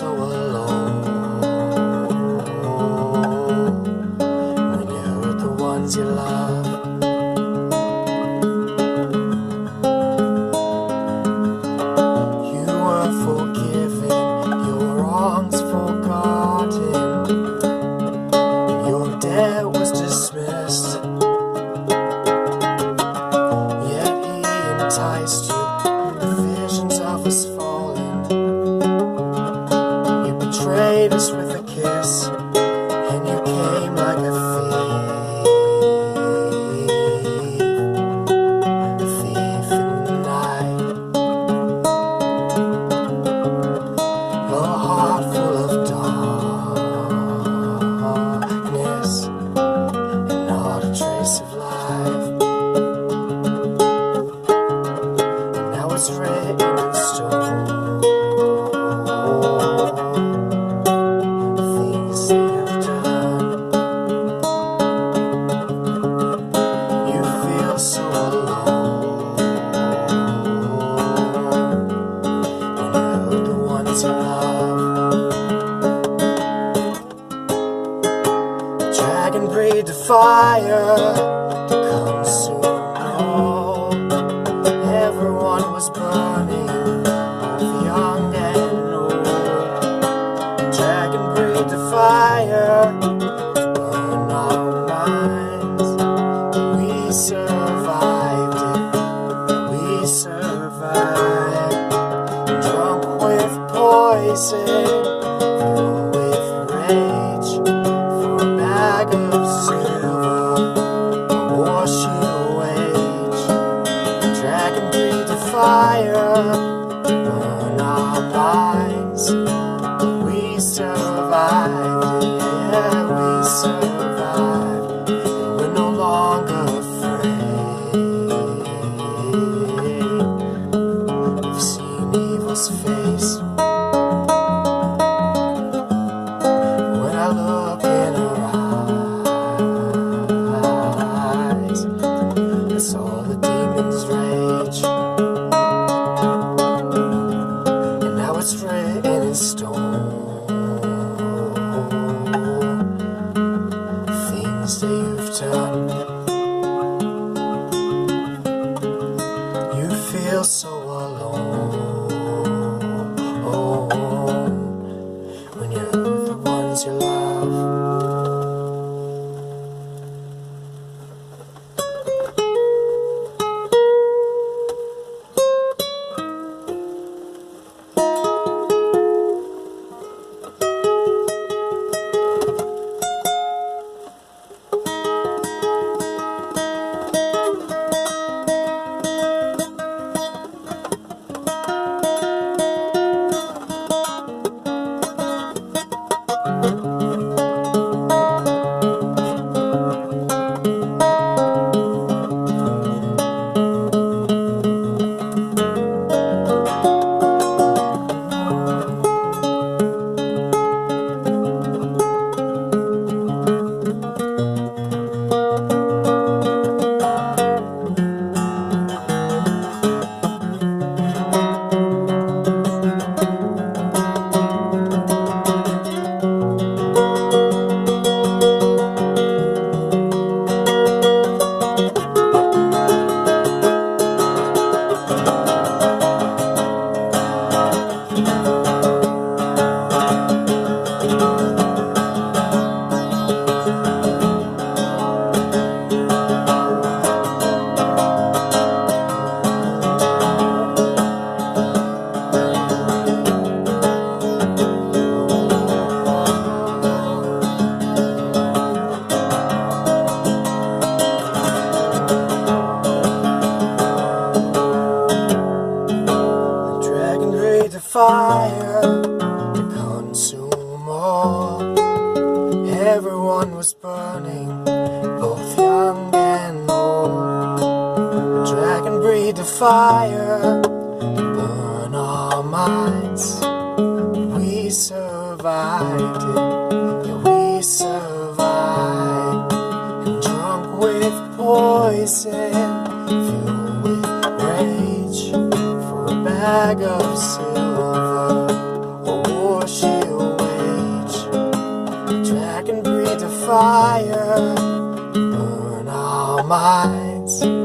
so alone when you hurt the ones you love. You were forgiven, your wrongs forgotten, your debt was dismissed. Yet he enticed you with visions of us falling. You betrayed us with a kiss, and you came like a thief in the night. Your heart full of darkness, and not a trace of life. And now it's written in stone, things they have done. You feel so alone when you hurt the ones you love. The dragon breathed a fire to consume all. Everyone was burning, both young and old. The dragon breathed a fire to burn our minds. We survived it, we survived. Drunk with poison, filled with rage, for a bag of silver, a war she waged. The dragon breathed a fire to burn our minds. We survived it, yeah, we survived, and we're no longer afraid. We've seen evil's face. When I look in her eyes, that's all the demons rage. And now it's written in stone, things that you've done. You feel so alone when you hurt the ones you love. Fire to consume all. Everyone was burning, both young and old. The dragon breathed a fire to burn our minds. We survived it, yeah, we survived. And drunk with poison, filled with rage, for a bag of silver, or war she fire, burn our minds.